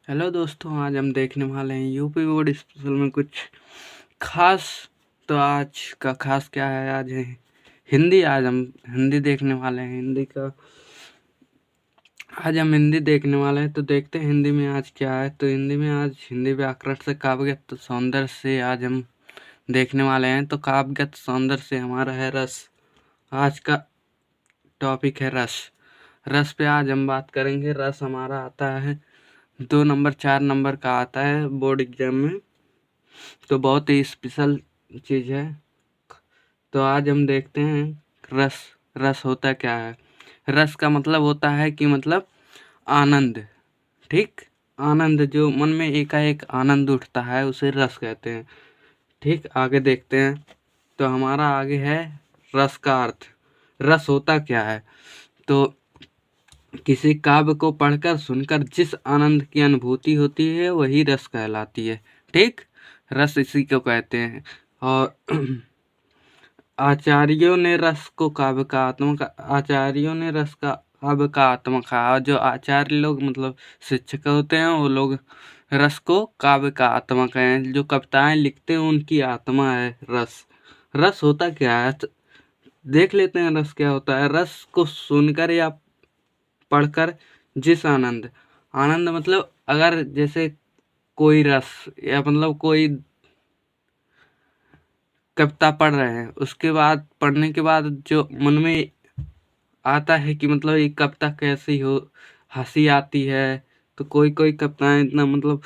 Hello दोस्तों, आज हम देखने वाले हैं यूपी बोर्ड स्पेशल में कुछ खास। तो आज का खास क्या है? आज है हिंदी। आज हम हिंदी देखने वाले हैं। हिंदी देखने वाले हैं। तो देखते हैं हिंदी में आज क्या है। तो हिंदी व्याकरण से काव्यगत तो सौंदर्य से आज हम देखने वाले हैं। तो काव्यगत सौंदर्य से हमारा है रस। आज का टॉपिक है रस। रस पे आज हम बात करेंगे। रस हमारा आता है 2 नंबर 4 नंबर का आता है बोर्ड एग्जाम में। तो बहुत ही स्पेशल चीज़ है। तो आज हम देखते हैं रस। रस होता क्या है? रस का मतलब होता है कि मतलब आनंद। ठीक, आनंद, जो मन में एकाएक आनंद उठता है उसे रस कहते हैं। ठीक, आगे देखते हैं। तो हमारा आगे है रस का अर्थ। रस होता क्या है? तो किसी काव्य को पढ़कर सुनकर जिस आनंद की अनुभूति होती है वही रस कहलाती है। ठीक, रस इसी को कहते हैं। और आचार्यों ने रस को काव्य का आत्मा का आचार्यों ने रस का काव्य का आत्मा कहा। जो आचार्य लोग मतलब शिक्षक होते हैं वो लोग रस को काव्य का आत्मा कहें। जो कविताएं लिखते हैं उनकी आत्मा है रस। रस होता क्या है? देख लेते हैं रस क्या होता है। रस को सुनकर या पढ़कर जिस आनंद आनंद मतलब अगर जैसे कोई रस या मतलब कोई कविता पढ़ रहे हैं, उसके बाद पढ़ने के बाद जो मन में आता है कि मतलब ये कविता कैसी हो, हंसी आती है। तो कोई कोई कविताएं इतना मतलब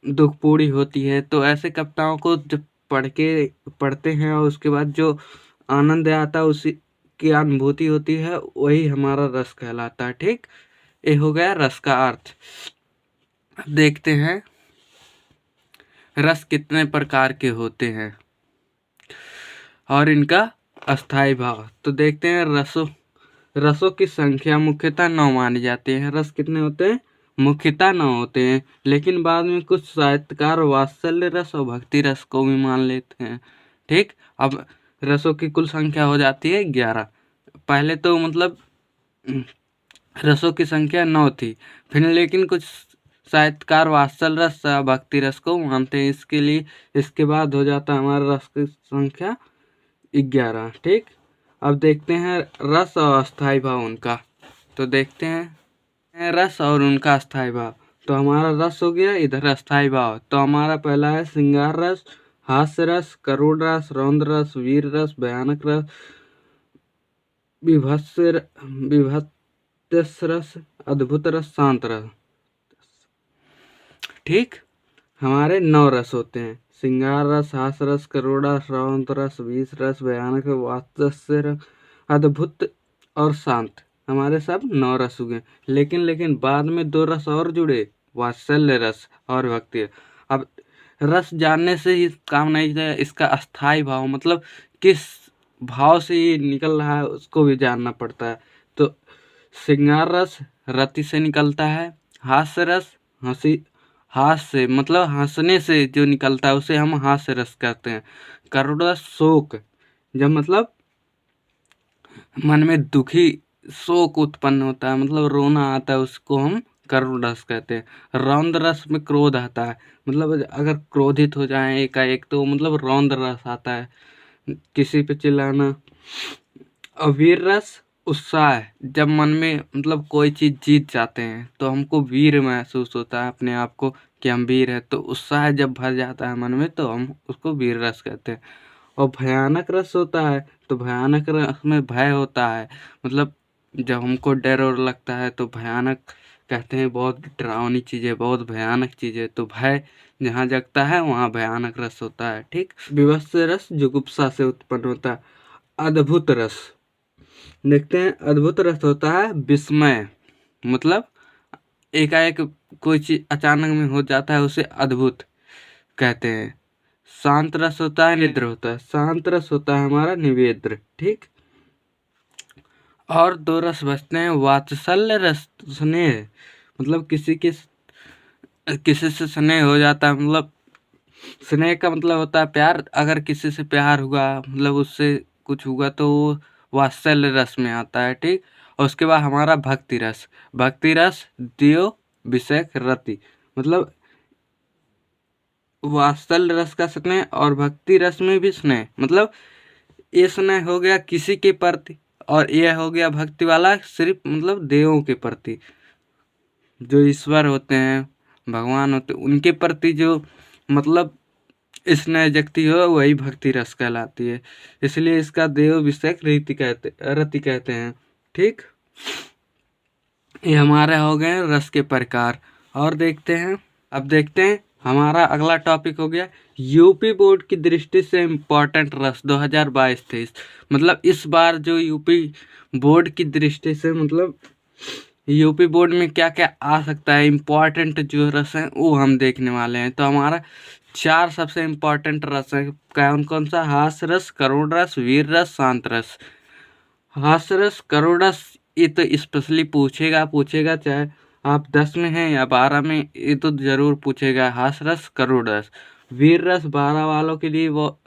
दुखपूरी होती है। तो ऐसे कविताओं को जब पढ़ते हैं और उसके बाद जो आनंद आता है उसी की अनुभूति होती है वही हमारा रस कहलाता है। ठीक, ये हो गया रस का अर्थ। अब देखते हैं रस कितने प्रकार के होते हैं और इनका अस्थाई भाव। तो देखते हैं रसों की संख्या मुख्यतः 9 मानी जाती है। रस कितने होते हैं? मुख्यतः 9 होते हैं, लेकिन बाद में कुछ साहित्यकार वात्सल्य रस और भक्ति रस को भी मान लेते हैं। ठीक, अब रसों की कुल संख्या हो जाती है 11। पहले तो मतलब रसों की संख्या 9 थी, फिर लेकिन कुछ साहित्यकार वात्सल रस भक्ति रस को मानते हैं। इसके बाद हो जाता है हमारा रस की संख्या 11। ठीक, अब देखते हैं रस और अस्थाई भाव उनका। तो देखते हैं रस और उनका अस्थाई भाव। तो हमारा रस हो गया, इधर अस्थाई भाव। तो हमारा पहला है श्रृंगार रस, हास्य रस, करुण रस, रौद्र रस, वीर रस, भयानक रस, विभत्स रस, अद्भुत रस, शांत रस। ठीक, हमारे 9 रस होते हैं। श्रृंगार रस, हास रस, करुण रस, रौद्र रस, विष रस, भयानक, वात्सल्य रस, अद्भुत और शांत। हमारे सब 9 रस हो गए। लेकिन बाद में 2 रस और जुड़े, वात्सल्य रस और भक्ति। अब रस जानने से ही काम नहीं है, इसका अस्थाई भाव मतलब किस भाव से ये निकल रहा है उसको भी जानना पड़ता है। तो श्रृंगार रस रति से निकलता है। हास्य रस हास्य मतलब हंसने से जो निकलता है उसे हम हास्य रस कहते हैं। करुण रस शोक, जब मतलब मन में दुखी शोक उत्पन्न होता है, मतलब रोना आता है, उसको हम करुण रस कहते हैं। रौद्र रस में क्रोध आता है, मतलब अगर क्रोधित हो जाए एकाएक तो मतलब रौद्र रस आता है, किसी पे चिल्लाना। और वीर रस उत्साह, जब मन में मतलब कोई चीज जीत जाते हैं तो हमको वीर महसूस होता है अपने आप को कि हम वीर है। तो उत्साह जब भर जाता है मन में तो हम उसको वीर रस कहते हैं। और भयानक रस होता है, तो भयानक रस में भय होता है, मतलब जब हमको डर और लगता है तो भयानक कहते हैं। बहुत डरावनी चीज़ है, बहुत भयानक चीज़ है, तो भय जहाँ जगता है वहाँ भयानक रस होता है। ठीक, विभत्स रस जुगुप्सा से उत्पन्न होता है। अद्भुत रस देखते हैं। अद्भुत रस होता है विस्मय, मतलब एकाएक कोई चीज अचानक में हो जाता है उसे अद्भुत कहते हैं। शांत रस होता है निद्र होता है। शांत रस होता है हमारा निवेद्र। ठीक, और 2 रस बचते हैं। वात्सल्य रस स्नेह, मतलब किसी से स्नेह हो जाता है, मतलब स्नेह का मतलब होता है प्यार। अगर किसी से प्यार हुआ मतलब उससे कुछ हुआ तो वो वात्सल्य रस में आता है। ठीक, और उसके बाद हमारा भक्ति रस। भक्ति रस देव विषयक रति, मतलब वात्सल रस का स्नेह और भक्ति रस में भी स्नेह, मतलब ये स्नेह हो गया किसी के प्रति और यह हो गया भक्ति वाला सिर्फ मतलब देवों के प्रति, जो ईश्वर होते हैं, भगवान होते हैं, उनके प्रति जो मतलब स्नेह जगती हो वही भक्ति रस कहलाती है। इसलिए इसका देव विषयक रति कहते हैं। ठीक, ये हमारे हो गए रस के प्रकार। और देखते हैं, अब देखते हैं हमारा अगला टॉपिक हो गया यूपी बोर्ड की दृष्टि से इम्पोर्टेंट रस 2022-23, मतलब इस बार जो यूपी बोर्ड की दृष्टि से मतलब यूपी बोर्ड में क्या क्या आ सकता है, इम्पोर्टेंट जो रस है वो हम देखने वाले हैं। तो हमारा 4 सबसे इम्पोर्टेंट रस है, कौन कौन सा? हास्य रस, करुण रस, वीर रस, शांत रस। हास्य रस, करुण रस ये तो स्पेशली पूछेगा चाहे आप 10 में हैं या 12 में, ये तो जरूर पूछेगा। हास्य रस, करुण रस। वीर रस 12 वालों के लिए वो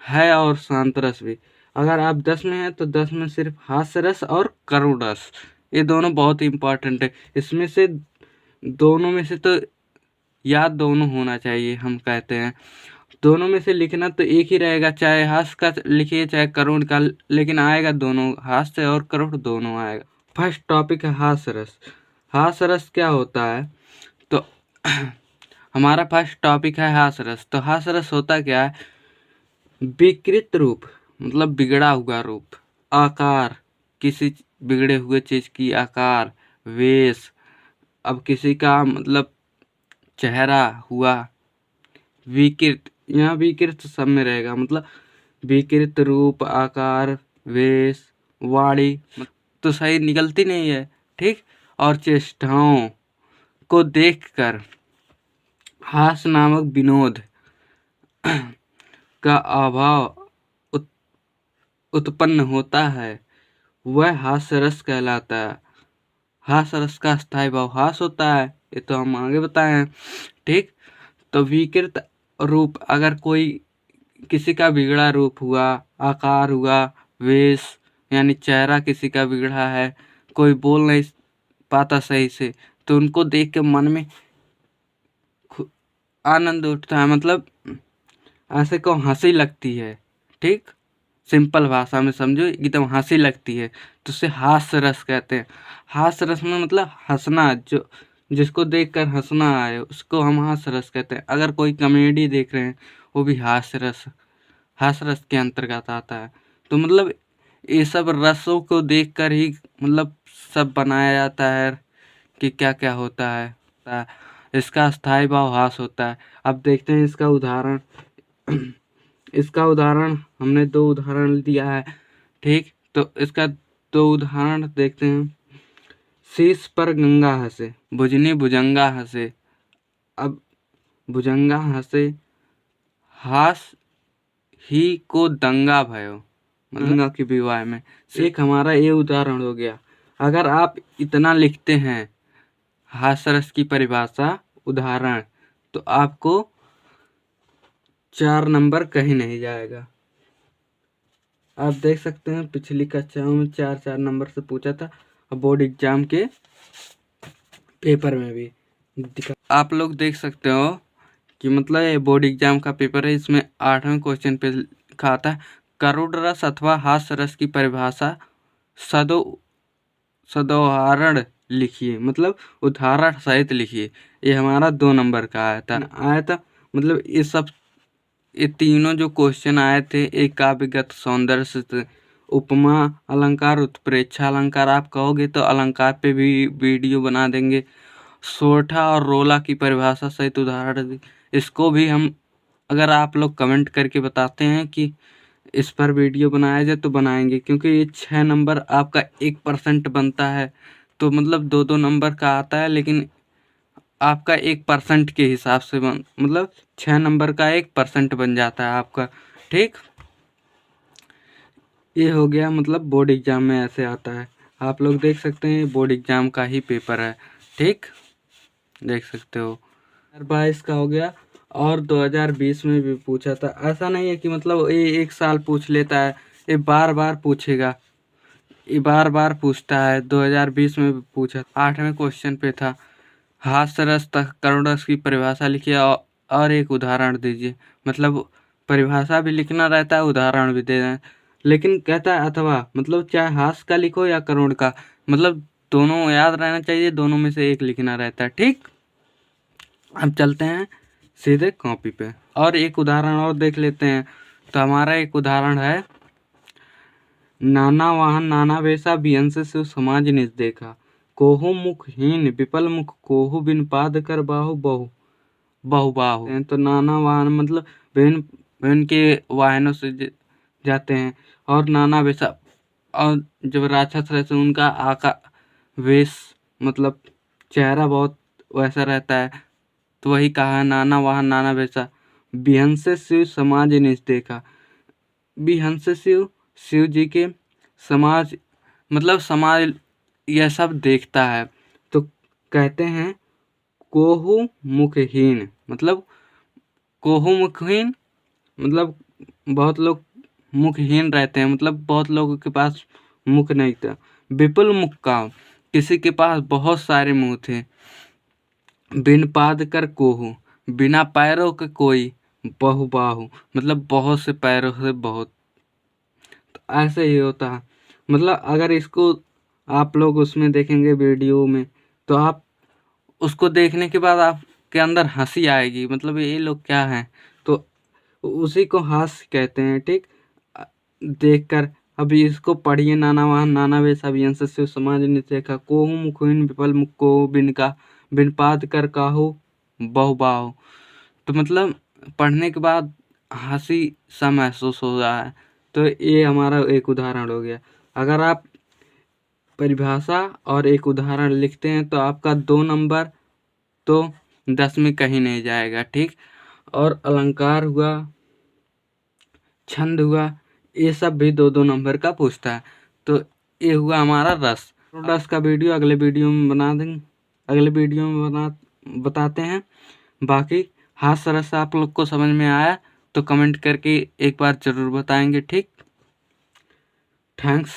है, और शांत रस भी। अगर आप 10 में हैं तो 10 में सिर्फ हास्य रस और करुण रस, ये दोनों बहुत इम्पोर्टेंट है। इसमें से दोनों में से तो याद दोनों होना चाहिए, हम कहते हैं दोनों में से लिखना तो एक ही रहेगा, चाहे हास्य का लिखिए चाहे करुण का, लेकिन आएगा दोनों, हास्य और करुण दोनों आएगा। फर्स्ट टॉपिक है हास्य रस। हास्य रस क्या होता है? तो हमारा फर्स्ट टॉपिक है हास्य रस। तो हास्य रस होता क्या है? विकृत रूप, मतलब बिगड़ा हुआ रूप, आकार, किसी बिगड़े हुए चीज की आकार, वेश, अब किसी का मतलब चेहरा हुआ विकृत, यहाँ विकृत सब में रहेगा, मतलब विकृत रूप, आकार, वेश, वाणी तो सही निकलती नहीं है। ठीक, और चेष्टाओं को देखकर हास्य नामक विनोद का अभाव उत्पन्न होता है, वह हास्य रस कहलाता है। हास्य रस का स्थायी भाव हास्य होता है, ये तो हम आगे बताए हैं। ठीक, तो विकृत रूप, अगर कोई किसी का बिगड़ा रूप हुआ, आकार हुआ, वेश यानी चेहरा किसी का बिगड़ा है, कोई बोल नहीं पाता सही से, तो उनको देख के मन में आनंद उठता है, मतलब ऐसे को हंसी लगती है। ठीक, सिंपल भाषा में समझो, एकदम हंसी लगती है, तो उसे हास्य रस कहते हैं। हास्य रस में मतलब हंसना, जो जिसको देखकर हंसना आए उसको हम हास्य रस कहते हैं। अगर कोई कॉमेडी देख रहे हैं वो भी हास्य रस के अंतर्गत आता है। तो मतलब ये सब रसों को देखकर ही मतलब सब बनाया जाता है कि क्या क्या होता है। इसका स्थायी भाव हास्य होता है। अब देखते हैं इसका उदाहरण। इसका उदाहरण हमने 2 उदाहरण दिया है। ठीक, तो इसका 2 उदाहरण देखते हैं। शीश पर गंगा हंसे, भुजनी भुजंगा हंसे। अब भुजंगा हंसे, हास ही को दंगा भयो, गंगा की विवाह में। एक हमारा ये उदाहरण हो गया। अगर आप इतना लिखते हैं हास्य रस की परिभाषा उदाहरण, तो आपको 4 नंबर कहीं नहीं जाएगा। आप देख सकते हैं पिछली कक्षाओं में 4-4 नंबर से पूछा था, और बोर्ड एग्जाम के पेपर में भी आप लोग देख सकते हो कि मतलब ये बोर्ड एग्जाम का पेपर है, इसमें 8वें क्वेश्चन पे लिखा था करुण रस अथवा हास्य रस की परिभाषा सदोदाहरण लिखिए, मतलब उदाहरण सहित लिखिए। ये हमारा 2 नंबर का आया था। मतलब ये तीनों जो क्वेश्चन आए थे, एक काव्यगत सौंदर्य से, उपमा अलंकार, उत्प्रेक्षा अलंकार, आप कहोगे तो अलंकार पे भी वीडियो बना देंगे। सोठा और रोला की परिभाषा सहित उदाहरण, इसको भी हम, अगर आप लोग कमेंट करके बताते हैं कि इस पर वीडियो बनाया जाए तो बनाएंगे, क्योंकि ये 6 नंबर आपका 1% बनता है, तो मतलब 2-2 नंबर का आता है, लेकिन आपका 1% के हिसाब से मतलब 6 नंबर का 1% बन जाता है आपका। ठीक, ये हो गया, मतलब बोर्ड एग्जाम में ऐसे आता है। आप लोग देख सकते हैं बोर्ड एग्जाम का ही पेपर है। ठीक, देख सकते हो। 2022 का हो गया, और 2020 में भी पूछा था। ऐसा नहीं है कि मतलब ये 1 साल पूछ लेता है, ये बार बार पूछेगा, ये बार बार पूछता है। 2020 में भी पूछा, 8वें क्वेश्चन पे था हास्य रस तथा करुण रस की परिभाषा लिखिए और एक उदाहरण दीजिए। मतलब परिभाषा भी लिखना रहता है, उदाहरण भी देना है। लेकिन कहता है अथवा, मतलब चाहे हास्य का लिखो या करुण का, मतलब दोनों याद रहना चाहिए, दोनों में से एक लिखना रहता है। ठीक, अब चलते हैं सीधे कॉपी पे और एक उदाहरण और देख लेते हैं। तो हमारा एक उदाहरण है, नाना वाहन नाना वेशा बिहंस शिव समाज निज देखा, कोहु मुखहीन विपल मुख कोहु बिन पाद कर बाहु बहु बहु बाहु। तो नाना वाहन मतलब विभिन्न विभिन्न के वाहनों से जाते हैं, और नाना वेशा, और जब राक्षस रहते हैं उनका आका वेश मतलब चेहरा बहुत वैसा रहता है। तो वही कहा है, नाना वाहन नाना वेशा बिहंस शिव समाज निज देखा। बिहंस शिव, शिव जी के समाज मतलब समाज यह सब देखता है। तो कहते हैं कोहु मुखहीन, मतलब कोहु मुखहीन मतलब बहुत लोग मुखहीन रहते हैं, मतलब बहुत लोगों के पास मुख नहीं था। विपुल मुख का, किसी के पास बहुत सारे मुंह थे। बिन पाद कर कोहु, बिना पैरों के कोई बहु बाहु, मतलब बहुत से पैरों से बहुत। तो ऐसे ही होता है। मतलब अगर इसको आप लोग उसमें देखेंगे वीडियो में, तो आप उसको देखने के बाद आपके अंदर हंसी आएगी, मतलब ये लोग क्या हैं। तो उसी को हास्य कहते हैं। ठीक, देखकर अभी इसको पढ़िए, नाना वाहन नाना वेशा बिहंस शिव समाज निज देखा, कोहु मुखहीन विपल मुख कोहु बिन का बिन पाद कर काहू बहु बाहु। तो मतलब पढ़ने के बाद हंसी सा महसूस हो रहा है। तो ये हमारा एक उदाहरण हो गया। अगर आप परिभाषा और एक उदाहरण लिखते हैं तो आपका 2 नंबर तो 10 में कहीं नहीं जाएगा। ठीक, और अलंकार हुआ, छंद हुआ, ये सब भी 2-2 नंबर का पूछता है। तो ये हुआ हमारा रस। रस का वीडियो अगले वीडियो में बना देंगे, अगले वीडियो में बताते हैं। बाकी हास्य रस आप लोग को समझ में आया तो कमेंट करके एक बार ज़रूर बताएंगे। ठीक, थैंक्स।